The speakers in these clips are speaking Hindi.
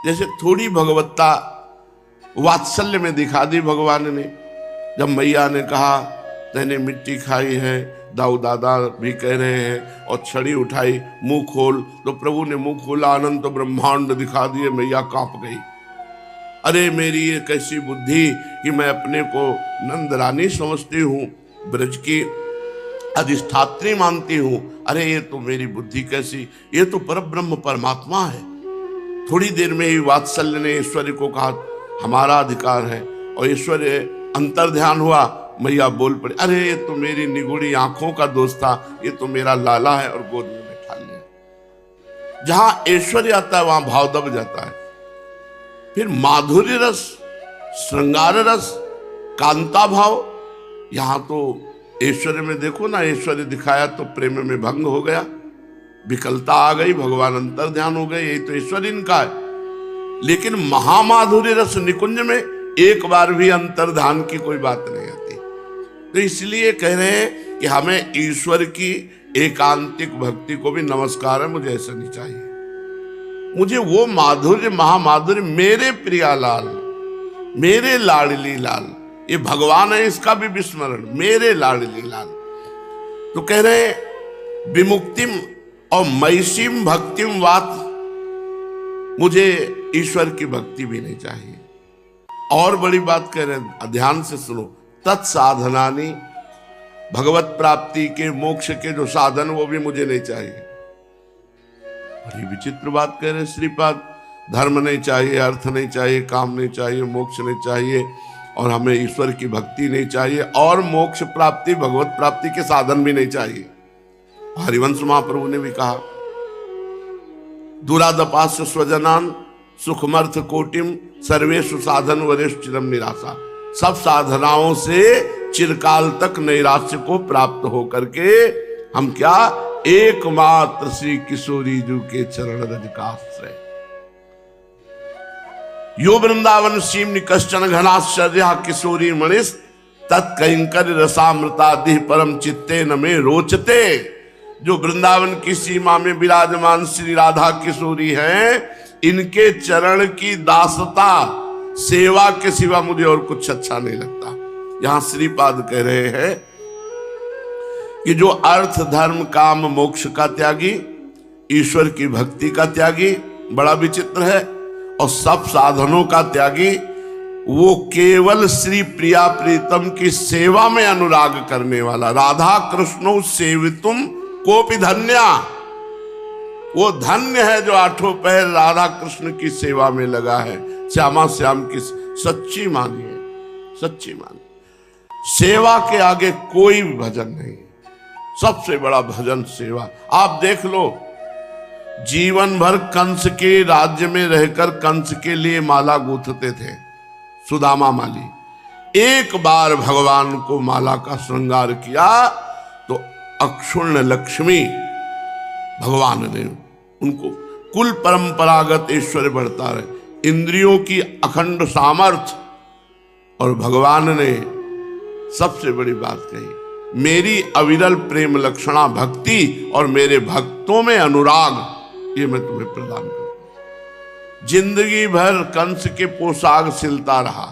जैसे थोड़ी भगवत्ता वात्सल्य में दिखा दी भगवान ने। जब मैया ने कहा तैने मिट्टी खाई है, दाऊ दादा भी कह रहे हैं, और छड़ी उठाई, मुंह खोल, तो प्रभु ने मुंह खोला, अनंत ब्रह्मांड दिखा दिए। मैया कांप गई। अरे मेरी ये कैसी बुद्धि कि मैं अपने को नंद रानी समझती हूँ, ब्रज की अधिष्ठात्री मानती हूँ। अरे ये तो मेरी बुद्धि कैसी, ये तो परब्रह्म परमात्मा है। थोड़ी देर में ही वात्सल्य ने ईश्वर को कहा हमारा अधिकार है, और ईश्वर अंतर ध्यान हुआ। मैया बोल पड़ी, अरे ये तो मेरी निगुड़ी आंखों का दोस्त था, ये तो मेरा लाला है, और गोद में बैठा लिया। जहां ऐश्वर्य आता है वहां भाव दब जाता है। फिर माधुर्य रस, श्रृंगार रस, कांता भाव, यहां तो ऐश्वर्य में देखो ना, ऐश्वर्य दिखाया तो प्रेम में भंग हो गया, विकलता आ गई, भगवान अंतर ध्यान हो गए, यही तो ईश्वर इनका है। लेकिन महामाधुर्य रस निकुंज में एक बार भी अंतर्धान की कोई बात नहीं आती। तो इसलिए कह रहे हैं कि हमें ईश्वर की एकांतिक भक्ति को भी नमस्कार है, मुझे ऐसा नहीं चाहिए। मुझे वो माधुर्य, महामाधुर्य, मेरे प्रिया लाल, मेरे लाडली लाल, ये भगवान है, इसका भी विस्मरण, मेरे लाडली लाल। तो कह रहे हैं विमुक्तिम और मैसीम भक्तिम वात, मुझे ईश्वर की भक्ति भी नहीं चाहिए। और बड़ी बात कह रहे हैं, ध्यान से सुनो, तत्साधनानी, भगवत प्राप्ति के, मोक्ष के जो साधन, वो भी मुझे नहीं चाहिए। बड़ी विचित्र बात कह रहे हैं श्रीपाद। धर्म नहीं चाहिए, अर्थ नहीं चाहिए, काम नहीं चाहिए, मोक्ष नहीं चाहिए, और हमें ईश्वर की भक्ति नहीं चाहिए, और मोक्ष प्राप्ति, भगवत प्राप्ति के साधन भी नहीं चाहिए। हरिवंश महाप्रभु ने भी कहा, दुरादपास्य स्वजनान सुखमर्थ कोटिम सर्वेषु साधन वरिष्ठिरम निराशा। सब साधनाओं से चिरकाल तक नैराश्य को प्राप्त होकर के हम क्या, एकमात्र श्री किशोरी जी के चरण रज का आश्रय। यो वृंदावन सीम निकश्चन घनाश्चर्या किशोरी मणिस तत्कंकर रसामृतादि परम चित्ते न में रोचते। जो वृंदावन की सीमा में विराजमान श्री राधा किशोरी हैं, इनके चरण की दासता, सेवा के सिवा मुझे और कुछ अच्छा नहीं लगता। यहां श्रीपाद कह रहे हैं कि जो अर्थ धर्म काम मोक्ष का त्यागी, ईश्वर की भक्ति का त्यागी, बड़ा विचित्र है, और सब साधनों का त्यागी, वो केवल श्री प्रिया प्रीतम की सेवा में अनुराग करने वाला, राधा कृष्णो सेवितुम कोपि धन्या, वो धन्य है जो आठों पहर राधा कृष्ण की सेवा में लगा है। श्यामा श्याम की सच्ची मानिए, सच्ची मानिए। सेवा के आगे कोई भजन नहीं, सबसे बड़ा भजन सेवा। आप देख लो, जीवन भर कंस के राज्य में रहकर कंस के लिए माला गूंथते थे सुदामा माली। एक बार भगवान को माला का श्रृंगार किया तो अक्षुण्ण लक्ष्मी, भगवान ने उनको कुल परंपरागत ऐश्वर्य बढ़ता रहे, इंद्रियों की अखंड सामर्थ्य, और भगवान ने सबसे बड़ी बात कही, मेरी अविरल प्रेम लक्षणा भक्ति और मेरे भक्तों में अनुराग, ये मैं तुम्हें प्रदान करूं। जिंदगी भर कंस के पोशाक सिलता रहा,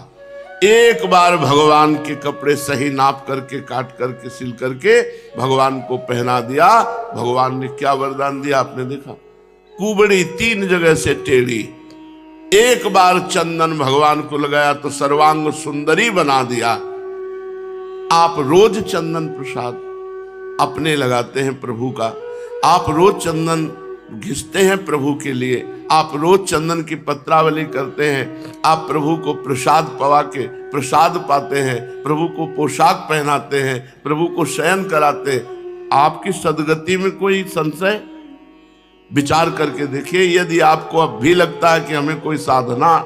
एक बार भगवान के कपड़े सही नाप करके, काट करके, सिल करके भगवान को पहना दिया। भगवान ने क्या वरदान दिया आपने देखा, कुबड़ी 3 जगह से टेढ़ी। एक बार चंदन भगवान को लगाया तो सर्वांग सुंदरी बना दिया। आप रोज चंदन प्रसाद अपने लगाते हैं प्रभु का, आप रोज चंदन घिसते हैं प्रभु के लिए, आप रोज चंदन की पत्रावली करते हैं, आप प्रभु को प्रसाद पवा के प्रसाद पाते हैं, प्रभु को पोशाक पहनाते हैं, प्रभु को शयन कराते हैं। आपकी सदगति में कोई संशय? विचार करके देखिए, यदि आपको अब भी लगता है कि हमें कोई साधना,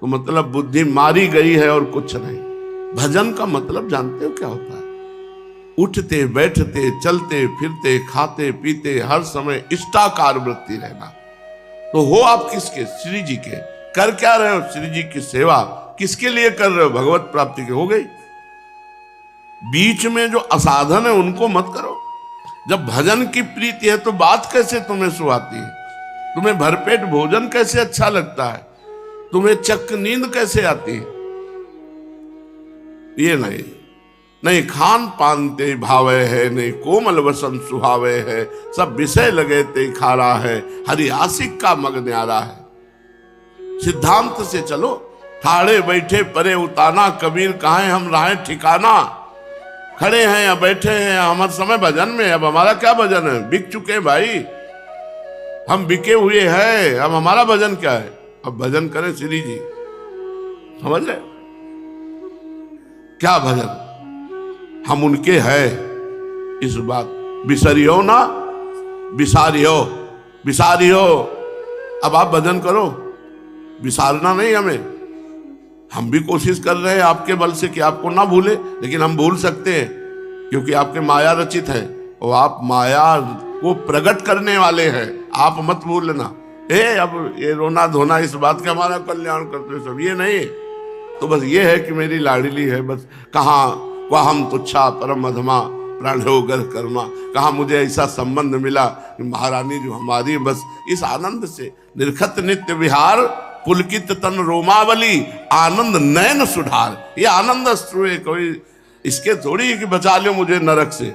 तो मतलब बुद्धि मारी गई है और कुछ नहीं। भजन का मतलब जानते हो क्या होता है? उठते बैठते चलते फिरते खाते पीते हर समय इष्टाकार वृत्ति रहना। तो हो आप किसके? श्री जी के। कर क्या रहे हो? श्री जी की सेवा। किसके लिए कर रहे हो? भगवत प्राप्ति के। हो गई। बीच में जो असाधन है उनको मत करो। जब भजन की प्रीति है तो बात कैसे तुम्हें सुहाती है? तुम्हें भरपेट भोजन कैसे अच्छा लगता है? तुम्हें चक्क नींद कैसे आती है? ये नहीं, नहीं खान पान ते भावे है, नहीं कोमल वसन सुहावे है, सब विषय लगे ते खारा है, हरि आशिक का मग न्यारा है। सिद्धांत से चलो, ठाड़े बैठे परे उताना, कबीर कहाँ हम राहे ठिकाना। खड़े हैं या बैठे हैं, हमारे समय भजन में। अब हमारा क्या भजन है? बिक चुके हैं भाई, हम बिके हुए हैं। अब हमारा भजन क्या है? अब भजन करें श्री जी, समझ रहे? क्या भजन? हम उनके हैं, इस बात बिसरियो ना, बिसारियो, बिसारियो। अब आप भजन करो, बिसारना नहीं हमें। हम भी कोशिश कर रहे हैं आपके बल से कि आपको ना भूले, लेकिन हम भूल सकते हैं क्योंकि आपके माया रचित है और आप माया को प्रकट करने वाले हैं। आप मत भूलना। अब ये रोना धोना इस बात का हमारा कल्याण करते सब ये नहीं। तो बस ये है कि मेरी लाडली है, बस कहाँ वह हम तुच्छा परम अधमा प्राण हो गर कर्मा। कहाँ मुझे ऐसा संबंध मिला कि महारानी जो हमारी, बस इस आनंद से निर्खत नित्य विहार, पुलकित तन रोमावली, आनंद नयन सुधार। ये आनंद अश्रु कोई इसके थोड़ी कि बचा लो मुझे नरक से।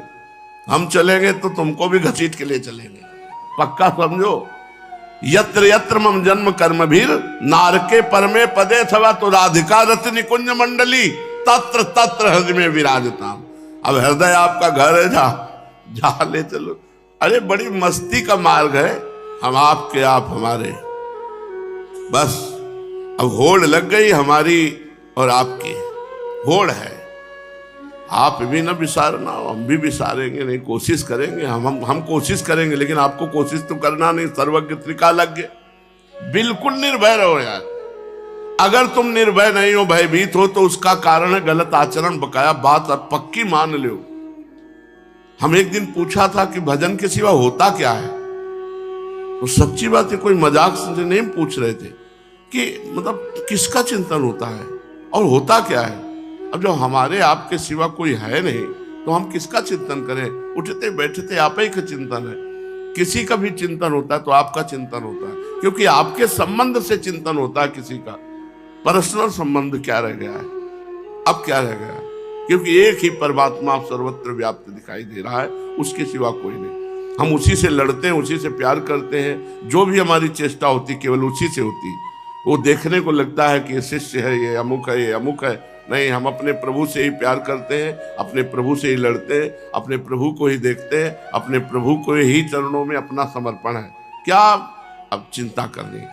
हम चलेंगे तो तुमको भी घसीट के लिए चलेंगे, पक्का समझो। यत्र यत्र मम जन्म कर्म भीर, नारके परमे पदे थवा तो राधिका रत निकुंज मंडली, तत्र तत्र हृदय में विराजता। अब हृदय आपका घर है, जहां ले चलो। अरे बड़ी मस्ती का मार्ग है, हम आपके आप हमारे। बस अब होड़ लग गई हमारी और आपकी, होड़ है। आप भी ना विसारना, हम भी विसारेंगे नहीं, कोशिश करेंगे। हम कोशिश करेंगे, लेकिन आपको कोशिश तो करना नहीं। सर्वज्ञ त्रिकालज्ञ, बिल्कुल निर्भय रहो यार। अगर तुम निर्भय नहीं हो, भयभीत हो, तो उसका कारण है गलत आचरण, बकाया बात अब पक्की मान लो। हम एक दिन पूछा था कि भजन के सिवा होता क्या है, तो सच्ची बात है कोई मजाक से नहीं पूछ रहे थे कि मतलब किसका चिंतन होता है और होता क्या है। अब जब हमारे आपके सिवा कोई है नहीं तो हम किसका चिंतन करें? उठते बैठते आप ही का चिंतन है। किसी का भी चिंतन होता है तो आपका चिंतन होता है, क्योंकि आपके संबंध से चिंतन होता है किसी का। पर्सनल संबंध क्या रह गया है? अब क्या रह गया? क्योंकि एक ही परमात्मा सर्वत्र व्याप्त दिखाई दे रहा है, उसके सिवा कोई नहीं। हम उसी से लड़ते हैं, उसी से प्यार करते हैं। जो भी हमारी चेष्टा होती केवल उसी से होती। वो देखने को लगता है कि ये शिष्य है, ये अमुक है, ये अमुक है। नहीं, हम अपने प्रभु से ही प्यार करते हैं, अपने प्रभु से ही लड़ते हैं, अपने प्रभु को ही देखते हैं, अपने प्रभु को ही चरणों में अपना समर्पण है। क्या अब चिंता करनी है?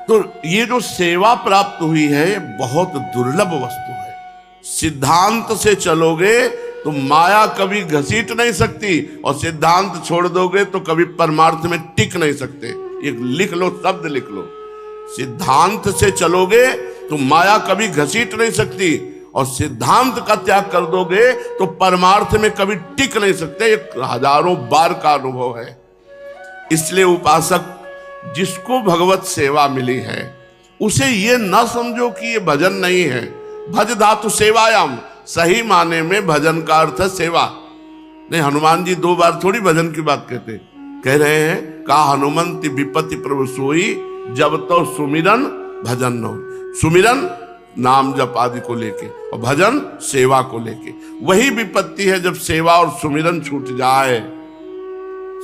तो ये जो सेवा प्राप्त हुई है बहुत दुर्लभ वस्तु है। सिद्धांत से चलोगे तो माया कभी घसीट नहीं सकती, और सिद्धांत छोड़ दोगे तो कभी परमार्थ में टिक नहीं सकते। एक लिख लो, शब्द लिख लो। सिद्धांत से चलोगे तो माया कभी घसीट नहीं सकती, और सिद्धांत का त्याग कर दोगे तो परमार्थ में कभी टिक नहीं सकते। एक हजारों बार का अनुभव है। इसलिए उपासक जिसको भगवत सेवा मिली है उसे ये ना समझो कि ये भजन नहीं है। भज धातु सेवायाम, सही माने में भजन का अर्थ है सेवा। नहीं, हनुमान जी 2 बार थोड़ी भजन की बात कहते, कह रहे हैं का हनुमंति विपत्ति प्रभु सोई, जब तो सुमिरन भजन न हो। सुमिरन नाम जप आदि को लेके, और भजन सेवा को लेके। वही विपत्ति है जब सेवा और सुमिरन छूट जाए।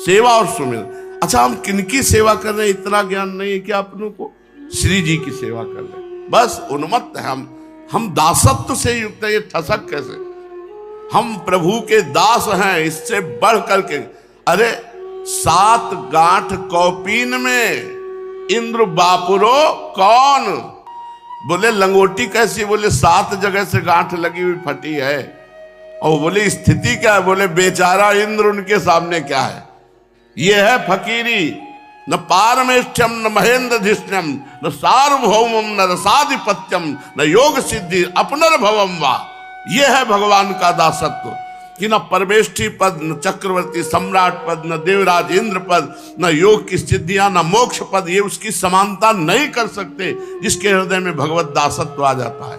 सेवा और सुमिरन। अच्छा, हम किनकी सेवा कर रहे हैं इतना ज्ञान नहीं है कि अपनों को? श्री जी की सेवा कर रहे हैं, बस उन्मत्त है हम दासत्व से युक्त है। ये ठसक कैसे? हम प्रभु के दास हैं, इससे बढ़ करके। अरे 7 गांठ कौपीन में इंद्र बापुरो कौन? बोले लंगोटी कैसी? बोले 7 जगह से गांठ लगी हुई फटी है। और बोले स्थिति क्या है? बोले बेचारा इंद्र उनके सामने क्या है? ये है फकीरी। न पारमेष्ठ्यम न महेंद्र धिष्ण्यम न सार्वभौमम न रसाधिपत्यम न योग सिद्धि अपनर्भवम वा। ये है भगवान का दासत्व कि न परमेष्ठी पद, न चक्रवर्ती सम्राट पद, न देवराज इंद्र पद, न योग की सिद्धियां, न मोक्ष पद। ये उसकी समानता नहीं कर सकते जिसके हृदय में भगवत दासत्व आ जाता है।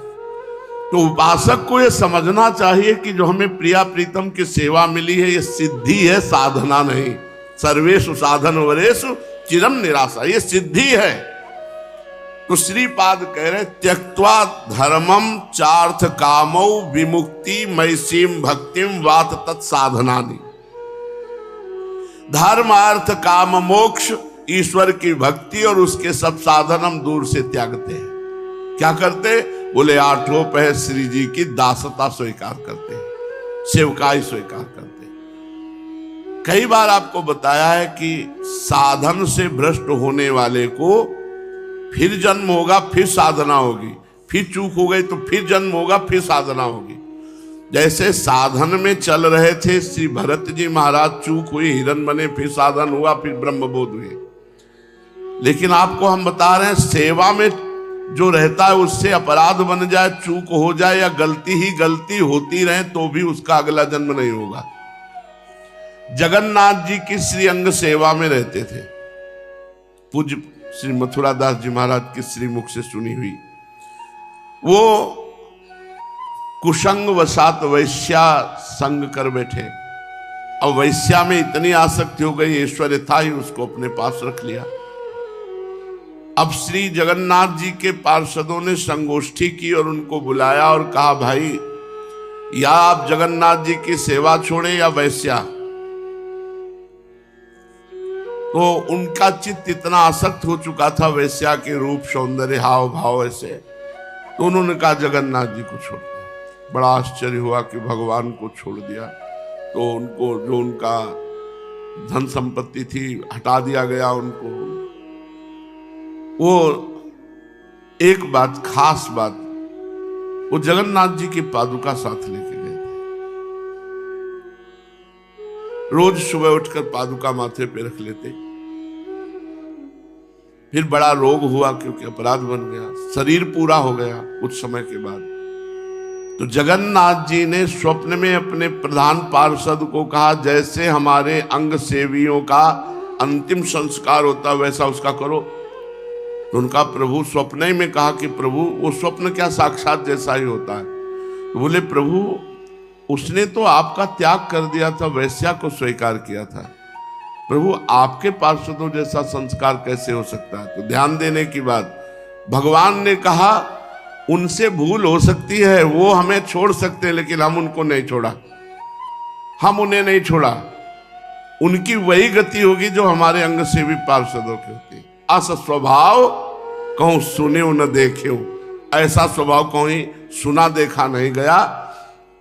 तो उपासक को यह समझना चाहिए कि जो हमें प्रिया प्रीतम की सेवा मिली है ये सिद्धि है, साधना नहीं। सर्वेषु साधन वरेषु चिरम निराशा, ये सिद्धि है। तो श्रीपाद कह रहे त्यक्त्वा धर्मम चार्थ कामौ विमुक्ति मैसीम भक्तिम वात तत्साधनानि। धर्म अर्थ काम मोक्ष ईश्वर की भक्ति और उसके सब साधन हम दूर से त्यागते हैं। क्या करते? बोले आठों पहर श्री जी की दासता स्वीकार करते हैं, सेवकाई स्वीकार करते हैं। कई बार आपको बताया है कि साधन से भ्रष्ट होने वाले को फिर जन्म होगा, फिर साधना होगी, फिर चूक हो गई तो फिर जन्म होगा, फिर साधना होगी। जैसे साधन में चल रहे थे श्री भरत जी महाराज, चूक हुई, हिरण बने, फिर साधन हुआ, फिर ब्रह्मबोध हुए। लेकिन आपको हम बता रहे हैं सेवा में जो रहता है उससे अपराध बन जाए, चूक हो जाए या गलती ही गलती होती रहे तो भी उसका अगला जन्म नहीं होगा। जगन्नाथ जी की श्री अंग सेवा में रहते थे। पूज्य श्री मथुरा दास जी महाराज की श्री मुख से सुनी हुई, वो कुसंग वसात वैश्या संग कर बैठे। अब वैश्या में इतनी आसक्ति हो गई, ऐश्वर्य था ही, उसको अपने पास रख लिया। अब श्री जगन्नाथ जी के पार्षदों ने संगोष्ठी की और उनको बुलाया और कहा, भाई या आप जगन्नाथ जी की सेवा छोड़े या वैश्या। तो उनका चित्त इतना आसक्त हो चुका था वैश्या के रूप, सौंदर्य, हाव भाव ऐसे, तो उन्होंने कहा जगन्नाथ जी को छोड़ दिया। बड़ा आश्चर्य हुआ कि भगवान को छोड़ दिया। तो उनको जो उनका धन संपत्ति थी हटा दिया गया उनको। वो एक बात, खास बात, वो जगन्नाथ जी की पादुका साथ लेके गए थे। रोज सुबह उठकर पादुका माथे पे रख लेते। फिर बड़ा रोग हुआ क्योंकि अपराध बन गया, शरीर पूरा हो गया कुछ समय के बाद। तो जगन्नाथ जी ने स्वप्न में अपने प्रधान पार्षद को कहा, जैसे हमारे अंग सेवियों का अंतिम संस्कार होता वैसा उसका करो। तो उनका प्रभु स्वप्न ही में कहा कि प्रभु वो स्वप्न क्या, साक्षात जैसा ही होता है। तो बोले प्रभु उसने तो आपका त्याग कर दिया था, वैश्या को स्वीकार किया था, प्रभु आपके पार्षदों जैसा संस्कार कैसे हो सकता है। तो ध्यान देने की बात, भगवान ने कहा उनसे भूल हो सकती है, वो हमें छोड़ सकते हैं, लेकिन हम उनको नहीं छोड़ा, हम उन्हें नहीं छोड़ा। उनकी वही गति होगी जो हमारे अंग सेवी पार्षदों की होती है। अस स्वभाव कहूं सुने न देखे, ऐसा स्वभाव कहीं सुना देखा नहीं गया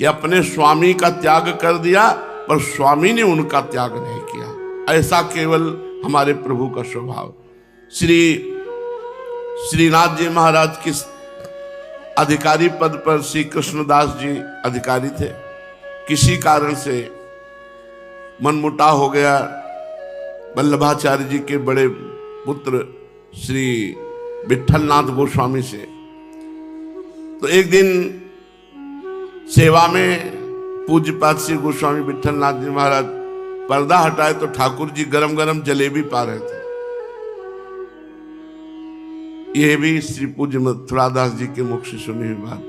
कि अपने स्वामी का त्याग कर दिया पर स्वामी ने उनका त्याग नहीं किया। ऐसा केवल हमारे प्रभु का स्वभाव। श्रीनाथ जी महाराज की अधिकारी पद पर श्री कृष्णदास जी अधिकारी थे। किसी कारण से मनमुटाव हो गया वल्लभाचार्य जी के बड़े पुत्र श्री विठलनाथ गोस्वामी से। तो एक दिन सेवा में पूज्यपाद श्री गोस्वामी विठलनाथ जी महाराज पर्दा हटाए तो ठाकुर जी गरम गरम जलेबी पा रहे थे। यह भी श्री पूज्य मथुरादास जी के मुख से सुनी हुई बात।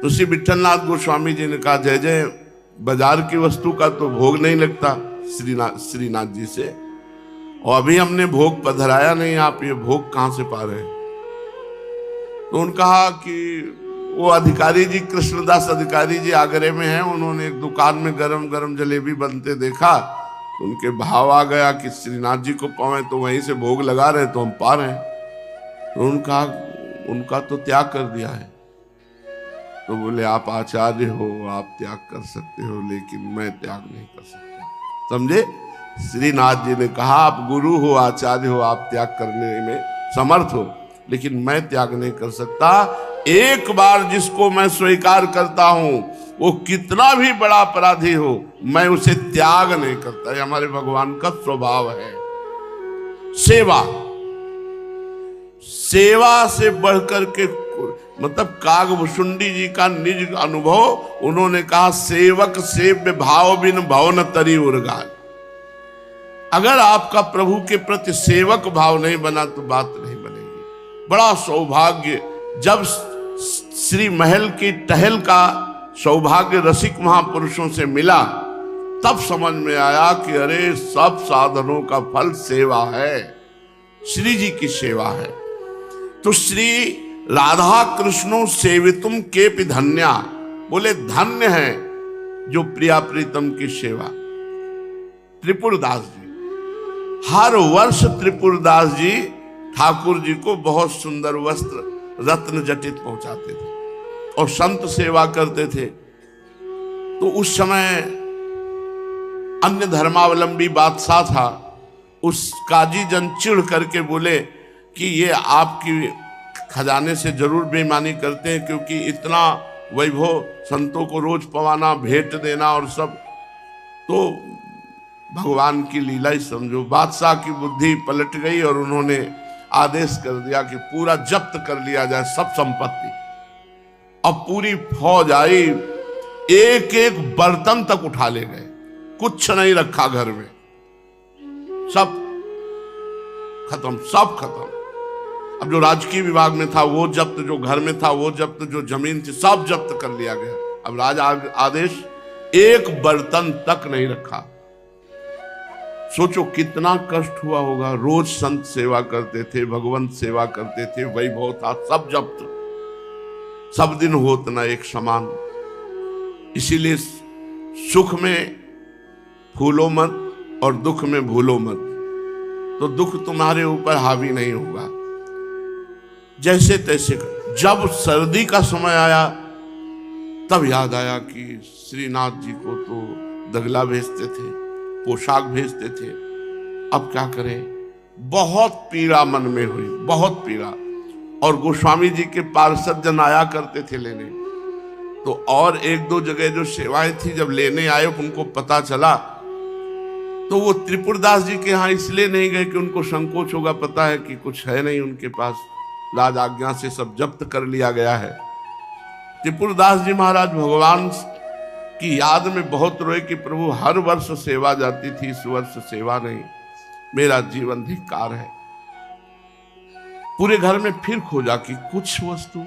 तो श्री विठलनाथ गोस्वामी जी ने कहा, जय जय, बाजार की वस्तु का तो भोग नहीं लगता श्रीनाथ जी से, और अभी हमने भोग पधराया नहीं, आप ये भोग कहां से पा रहे हैं। तो उन्होंने कहा कि वो अधिकारी जी, कृष्णदास अधिकारी जी आगरे में हैं, उन्होंने एक दुकान में गरम गरम जलेबी बनते देखा, तो उनके भाव आ गया कि श्रीनाथ जी को पावे, तो वहीं से भोग लगा रहे तो हम पा रहे हैं। तो उन्होंने कहा उनका तो त्याग कर दिया है। तो बोले आप आचार्य हो, आप त्याग कर सकते हो, लेकिन मैं त्याग नहीं कर सकता। समझे? श्रीनाथ जी ने कहा आप गुरु हो, आचार्य हो, आप त्याग करने में समर्थ हो, लेकिन मैं त्याग नहीं कर सकता। एक बार जिसको मैं स्वीकार करता हूं वो कितना भी बड़ा अपराधी हो, मैं उसे त्याग नहीं करता। ये हमारे भगवान का स्वभाव है। सेवा, सेवा से बढ़कर के, मतलब कागभूषुंडी जी का निज अनुभव, उन्होंने कहा सेवक सेव्य भाव बिन भवन तरी उर्गाल। अगर आपका प्रभु के प्रति सेवक भाव नहीं बना तो बात नहीं बनेगी। बड़ा सौभाग्य, जब श्री महल की टहल का सौभाग्य रसिक महापुरुषों से मिला, तब समझ में आया कि अरे सब साधनों का फल सेवा है। श्री जी की सेवा है। तो श्री राधा कृष्णो सेवितुम केपि धन्या, बोले धन्य है जो प्रिया प्रीतम की सेवा। त्रिपुरदास जी, हर वर्ष त्रिपुरदास जी ठाकुर जी को बहुत सुंदर वस्त्र रत्न जटित पहुंचाते थे और संत सेवा करते थे। तो उस समय अन्य धर्मावलंबी बादशाह था, उस काजी जन चिढ़ करके बोले कि ये आपकी खजाने से जरूर बेईमानी करते हैं, क्योंकि इतना वैभव संतों को रोज पवाना, भेंट देना और सब, तो भगवान की लीला ही समझो। बादशाह की बुद्धि पलट गई और उन्होंने आदेश कर दिया कि पूरा जब्त कर लिया जाए सब संपत्ति। अब पूरी फौज आई, एक एक बर्तन तक उठा ले गए, कुछ नहीं रखा घर में, सब खत्म, सब खत्म। अब जो राजकीय विभाग में था वो जब्त, जो घर में था वो जब्त, जो जमीन थी सब जब्त कर लिया गया। अब राजा आदेश, एक बर्तन तक नहीं रखा। सोचो कितना कष्ट हुआ होगा। रोज संत सेवा करते थे, भगवंत सेवा करते थे, वैभव था, सब जब्त, सब दिन होत न एक समान। इसीलिए सुख में फूलो मत और दुख में भूलो मत, तो दुख तुम्हारे ऊपर हावी नहीं होगा। जैसे तैसे जब सर्दी का समय आया तब याद आया कि श्रीनाथ जी को तो दगला भेजते थे, पोशाक भेजते थे, अब क्या करें। बहुत पीड़ा मन में हुई, बहुत पीड़ा। और गोस्वामी जी के पार्षद जन आया करते थे लेने, तो और एक दो जगह जो सेवाएं थी जब लेने आए उनको पता चला, तो वो त्रिपुरदास जी के यहाँ इसलिए नहीं गए कि उनको संकोच होगा, पता है कि कुछ है नहीं उनके पास, राज आज्ञा से सब जब्त कर लिया गया है। त्रिपुरदास जी महाराज भगवान की याद में बहुत रोए कि प्रभु हर वर्ष सेवा जाती थी, इस वर्ष सेवा नहीं, मेरा जीवन धिक्कार है। पूरे घर में फिर खोजा कि कुछ वस्तु,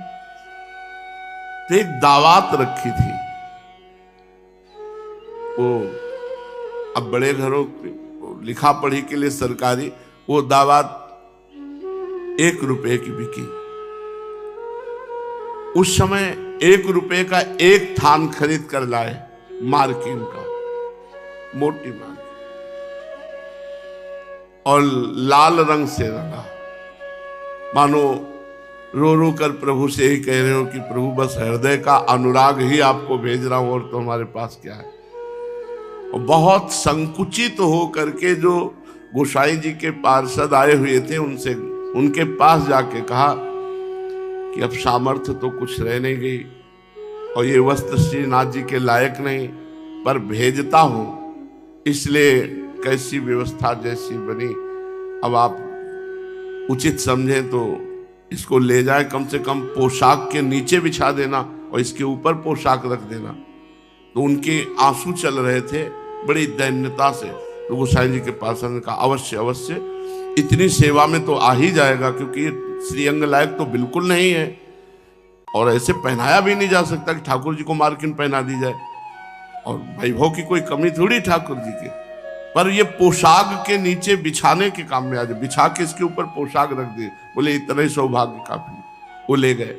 तो एक दावात रखी थी, वो अब बड़े घरों लिखा पढ़ी के लिए सरकारी, वो दावात 1 रुपए की बिकी। उस समय 1 रुपए का एक थान खरीद कर लाए, मार्किन का, मोटी मार्किन, और लाल रंग से रंगा, मानो रो रो कर प्रभु से ही कह रहे हो कि प्रभु बस हृदय का अनुराग ही आपको भेज रहा हूं, और तो हमारे पास क्या है। और बहुत संकुचित हो करके जो गोसाई जी के पार्षद आए हुए थे उनसे, उनके पास जाके कहा कि अब सामर्थ्य तो कुछ रह नहीं गई और ये वस्त्र श्रीनाथ जी के लायक नहीं, पर भेजता हूं, इसलिए कैसी व्यवस्था जैसी बनी, अब आप उचित समझें तो इसको ले जाए, कम से कम पोशाक के नीचे बिछा देना और इसके ऊपर पोशाक रख देना। तो उनके आंसू चल रहे थे बड़ी दैन्यता से। तो गोसाई जी के पास कहा अवश्य अवश्य, इतनी सेवा में तो आ ही जाएगा, क्योंकि श्रीअंग लायक तो बिल्कुल नहीं है और ऐसे पहनाया भी नहीं जा सकता कि ठाकुर जी को मार्किन पहना दी जाए, और वैभव की कोई कमी थोड़ी ठाकुर जी के, पर ये पोशाक के नीचे बिछाने के काम में आ जाए, बिछा के इसके ऊपर पोशाक रख दे, बोले इतना ही सौभाग्य काफी। वो ले गए।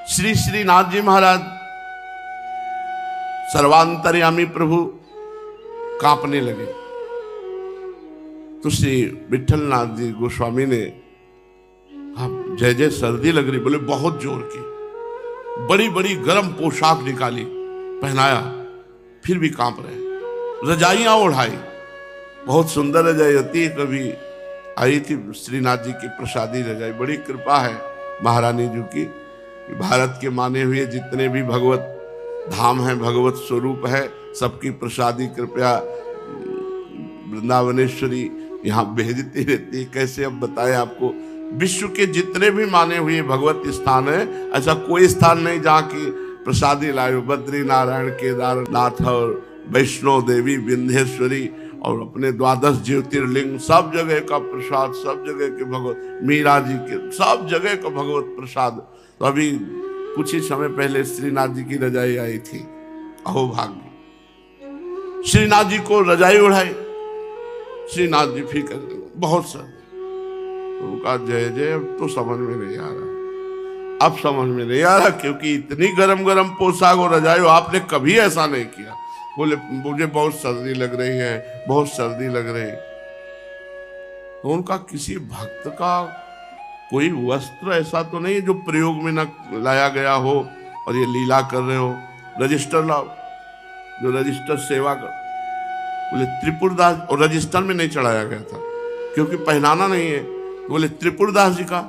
श्री श्रीनाथ जी महाराज सर्वांतर्यामी प्रभु कांपने लगे। तो श्री विठलनाथ जी गोस्वामी ने जय जय सर्दी लग रही, बोले बहुत जोर की, बड़ी बड़ी गर्म पोशाक निकाली, पहनाया, फिर भी कांप रहे। रजाइयां ओढ़ाई, बहुत सुंदर रजाई होती है, कभी आई थी श्रीनाथ जी की प्रसादी रजाई। बड़ी कृपा है महारानी जी की, भारत के माने हुए जितने भी भगवत धाम है, भगवत स्वरूप है, सबकी प्रसादी कृपया वृंदावनेश्वरी यहाँ भेजती रहती है। कैसे अब बताएं आपको, विश्व के जितने भी माने हुए भगवत स्थान है, ऐसा कोई स्थान नहीं जहाँ की प्रसादी लाए। बद्री नारायण, केदारनाथ और वैष्णो देवी, विंध्येश्वरी और अपने 12 ज्योतिर्लिंग, सब जगह का प्रसाद, सब जगह के भगवत, मीरा जी के सब जगह का भगवत प्रसाद। तो अभी कुछ ही समय पहले श्रीनाथ जी की रजाई आई थी, अहो भाग्य। श्रीनाथ जी को रजाई उड़ाई, श्रीनाथ जी फिक्र बहुत सर। उनका जय जय अब तो समझ में नहीं आ रहा, अब समझ में नहीं आ रहा, क्योंकि इतनी गरम गरम पोशाक और रजाई आपने कभी ऐसा नहीं किया। बोले मुझे बहुत सर्दी लग रही है, बहुत सर्दी लग रही। तो उनका किसी भक्त का कोई वस्त्र ऐसा तो नहीं जो प्रयोग में न लाया गया हो और ये लीला कर रहे हो। रजिस्टर लाओ, जो रजिस्टर सेवा कर। बोले त्रिपुरदास, और रजिस्टर में नहीं चढ़ाया गया था क्योंकि पहनाना नहीं है। तो बोले त्रिपुरदास जी का।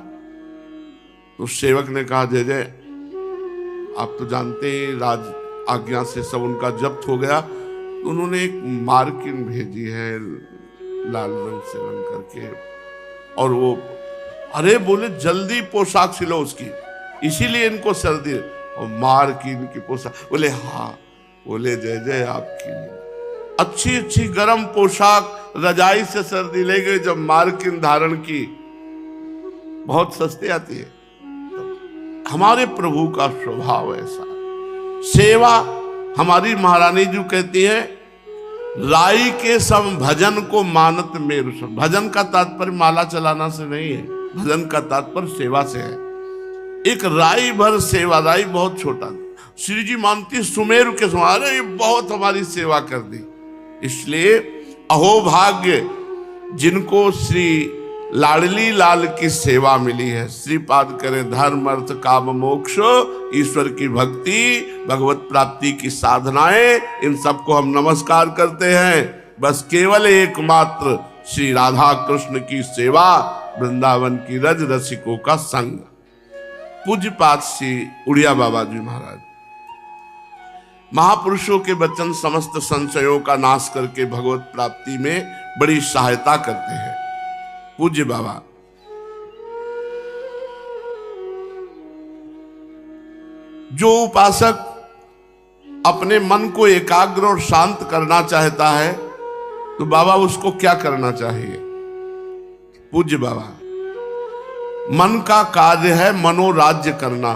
तो सेवक ने कहा जय जय, आप तो जानते हैं राज आज्ञा से सब उनका जब्त हो गया। तो उन्होंने एक मार्किन भेजी है लाल रंग से रंग करके, और वो अरे बोले जल्दी पोशाक सिलो उसकी, इसीलिए इनको सर्दी। और मार्किन की पोशाक, बोले हाँ। बोले जय जय आपकी अच्छी अच्छी गर्म पोशाक रजाई से सर्दी ले गई, जब मार्किन धारण की बहुत सस्ती आती है। हमारे प्रभु का स्वभाव ऐसा। सेवा हमारी महारानी जी कहती है, राई के सम भजन को मानत मेरु सम। भजन का तात्पर्य माला चलाना से नहीं है, भजन का तात्पर्य सेवा से है। एक राई भर सेवा, राई बहुत छोटा, श्री जी मानती सुमेरु के समान, ये बहुत हमारी सेवा कर दी। इसलिए अहोभाग्य जिनको श्री लाडली लाल की सेवा मिली है। श्रीपाद करें धर्म अर्थ काम मोक्ष, ईश्वर की भक्ति, भगवत प्राप्ति की साधनाएं, इन सबको हम नमस्कार करते हैं। बस केवल एकमात्र श्री राधा कृष्ण की सेवा, वृंदावन की रज रसिकों का संग। पूज्यपाद श्री उड़िया बाबा जी महाराज महापुरुषों के वचन समस्त संशयों का नाश करके भगवत प्राप्ति में बड़ी सहायता करते हैं। पूज्य बाबा जो उपासक अपने मन को एकाग्र और शांत करना चाहता है तो बाबा उसको क्या करना चाहिए? पूज्य बाबा, मन का कार्य है मनोराज्य करना।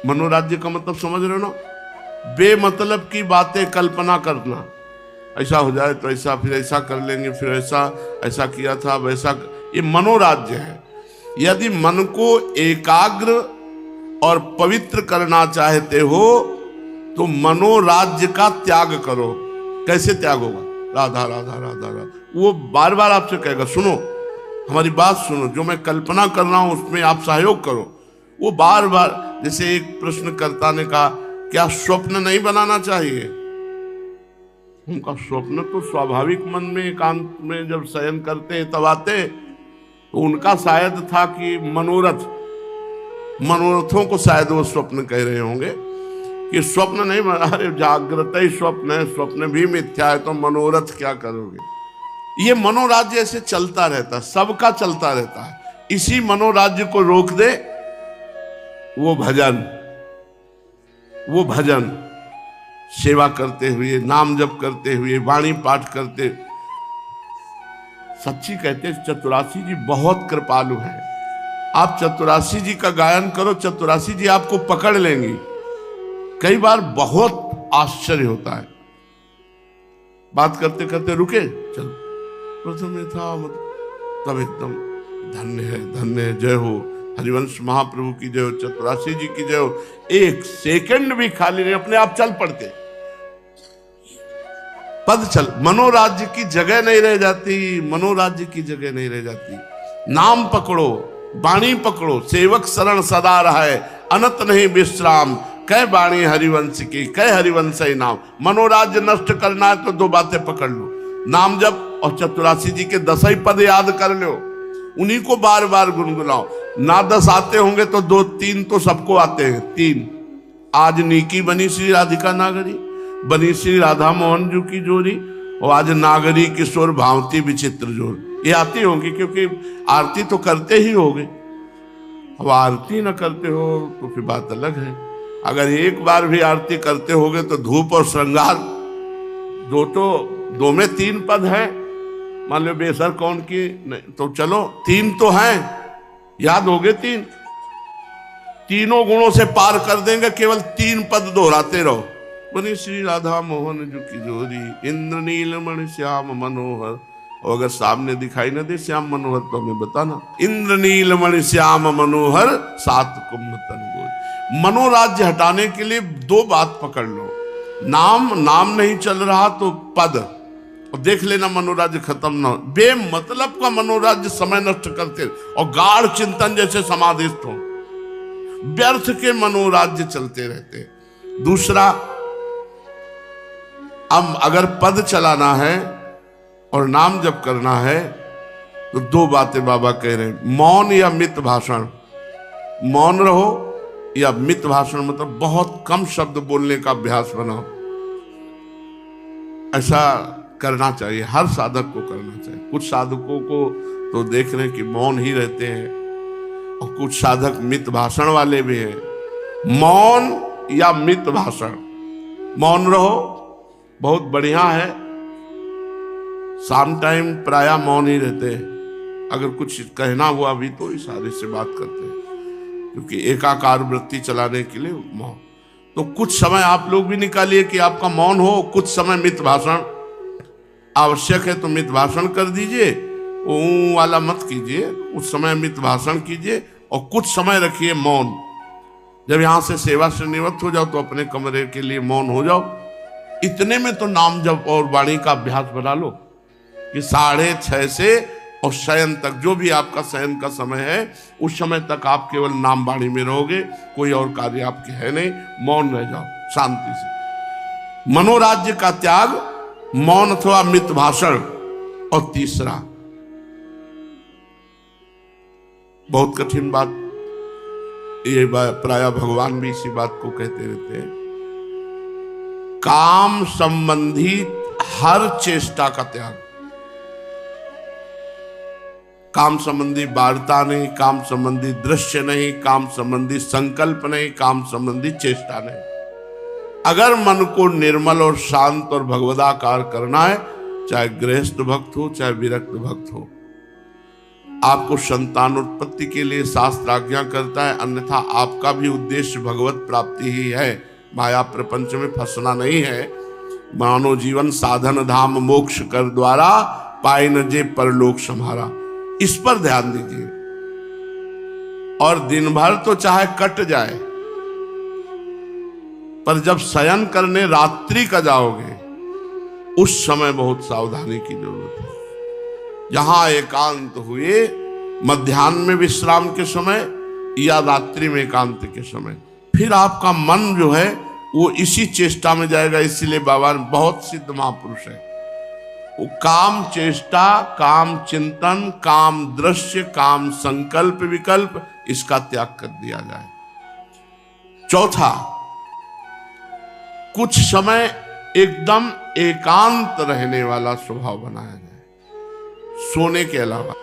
मनोराज्य का मतलब समझ रहे हो ना? बेमतलब की बातें कल्पना करना, ऐसा हो जाए तो ऐसा, फिर ऐसा कर लेंगे, फिर ऐसा किया था वैसा, ये मनोराज्य है। यदि मन को एकाग्र और पवित्र करना चाहते हो तो मनोराज्य का त्याग करो। कैसे त्याग होगा? राधा राधा राधा राधा। वो बार बार आपसे कहेगा सुनो, हमारी बात सुनो, जो मैं कल्पना कर रहा हूं उसमें आप सहयोग करो। वो बार बार, जैसे एक प्रश्नकर्ता ने कहा क्या स्वप्न नहीं बनाना चाहिए? उनका स्वप्न तो स्वाभाविक मन में एकांत में जब शयन करते हैं तब आते। तो उनका शायद था कि मनोरथों को शायद वो स्वप्न कह रहे होंगे कि स्वप्न नहीं बना। अरे जागृत ही स्वप्न है, स्वप्न भी मिथ्या है, तो मनोरथ क्या करोगे? ये मनोराज्य ऐसे चलता रहता है, सबका चलता रहता है। इसी मनोराज्य को रोक दे वो भजन सेवा करते हुए, नाम जप करते हुए, वाणी पाठ करते। सच्ची कहते चतुरासी जी बहुत कृपालु हैं। आप चतुरासी जी का गायन करो, चतुरासी जी आपको पकड़ लेंगी। कई बार बहुत आश्चर्य होता है, बात करते करते रुके, चल प्रथम में था तब एकदम धन्य है, जय हो हरिवंश महाप्रभु की जय हो, चतुरासी जी की जय हो। एक सेकंड भी खाली नहीं, अपने आप चल पड़ते, पद चल। मनोराज्य की जगह नहीं रह जाती, मनोराज्य की जगह नहीं रह जाती। नाम पकड़ो, वाणी पकड़ो, सेवक शरण सदा रहे, अनत नहीं विश्राम, कह वाणी हरिवंश की, कह हरिवंश ही नाम। मनोराज्य नष्ट करना है तो दो बातें पकड़ लो, नाम जप और चतुरासी जी के 10 ही पद याद कर लो, उन्हीं को बार बार गुनगुनाओ। ना 10 आते होंगे तो 2-3 तो सबको आते हैं। 3 आज नीकी बनी श्री राधिका नागरी, बनी श्री राधा मोहन जी की जोड़ी, और आज नागरी किशोर भावती विचित्र जोड़। ये आती होंगी क्योंकि आरती तो करते ही होगे। अब आरती न करते हो तो फिर बात अलग है। अगर एक बार भी आरती करते होगे तो धूप और श्रृंगार दो में 3 पद है। मान लो बेसर कौन की नहीं, तो चलो 3 तो हैं, याद हो गए 3। तीनों गुणों से पार कर देंगे, केवल 3 पद दोहराते रहो। बनी श्री राधा मोहन जी की जोड़ी, इंद्र नीलमणि श्याम मनोहर, और अगर सामने दिखाई ना दे श्याम मनोहर तो हमें बताना। इंद्र नीलमणि श्याम मनोहर सात कुंभ तन गोज। मनोराज्य हटाने के लिए दो बात पकड़ लो, नाम नहीं चल रहा तो पद, और देख लेना मनोराज्य खत्म ना हो। बेमतलब का मनोराज्य समय नष्ट करते और गाढ़ चिंतन जैसे समाधिस्थ हो, व्यर्थ के मनोराज्य चलते रहते। दूसरा, अब अगर पद चलाना है और नाम जप करना है तो दो बातें बाबा कह रहे हैं, मौन या मित भाषण। मौन रहो या मित भाषण, मतलब बहुत कम शब्द बोलने का अभ्यास बनाओ। ऐसा करना चाहिए, हर साधक को करना चाहिए। कुछ साधकों को तो देख रहे हैं कि मौन ही रहते हैं और कुछ साधक मित भाषण वाले भी हैं। मौन या मित भाषण, मौन रहो बहुत बढ़िया है। शाम टाइम प्राय मौन ही रहते हैं, अगर कुछ कहना हुआ भी तो इशारे से बात करते हैं, क्योंकि एकाकार वृत्ति चलाने के लिए मौन। तो कुछ समय आप लोग भी निकालिए कि आपका मौन हो, कुछ समय मित भाषण आवश्यक है तो मित भाषण कर दीजिए, वो वाला मत कीजिए, उस समय मित भाषण कीजिए और कुछ समय रखिए मौन। जब यहां से सेवा से निवृत्त हो जाओ तो अपने कमरे के लिए मौन हो जाओ। इतने में तो नाम जप और वाणी का अभ्यास बना लो कि 6:30 से और शयन तक, जो भी आपका शयन का समय है, उस समय तक आप केवल नाम वाणी में रहोगे, कोई और कार्य आपके है नहीं। मौन रह जाओ शांति से। मनोराज्य का त्याग, मौन अथवा मित भाषण। और तीसरा, बहुत कठिन बात, ये प्राय भगवान भी इसी बात को कहते रहते हैं, काम संबंधी हर चेष्टा का त्याग। काम संबंधी वार्ता नहीं, काम संबंधी दृश्य नहीं, काम संबंधी संकल्प नहीं, काम संबंधी चेष्टा नहीं। अगर मन को निर्मल और शांत और भगवदाकार करना है, चाहे गृहस्थ भक्त हो चाहे विरक्त भक्त हो, आपको संतान उत्पत्ति के लिए शास्त्र आज्ञा करता है, अन्यथा आपका भी उद्देश्य भगवत प्राप्ति ही है, माया प्रपंच में फंसना नहीं है। मानव जीवन साधन धाम मोक्ष कर द्वारा, पाए न जे परलोक सम्हारा। इस पर ध्यान दीजिए। और दिन भर तो चाहे कट जाए, पर जब शयन करने रात्रि का जाओगे, उस समय बहुत सावधानी की जरूरत है। जहां एकांत हुए, मध्याह्न में विश्राम के समय या रात्रि में एकांत के समय, फिर आपका मन जो है वो इसी चेष्टा में जाएगा। इसीलिए बाबा बहुत सिद्ध महापुरुष है, वो काम चेष्टा, काम चिंतन, काम दृश्य, काम संकल्प विकल्प, इसका त्याग कर दिया जाए। चौथा, कुछ समय एकदम एकांत रहने वाला स्वभाव बनाया जाए, सोने के अलावा।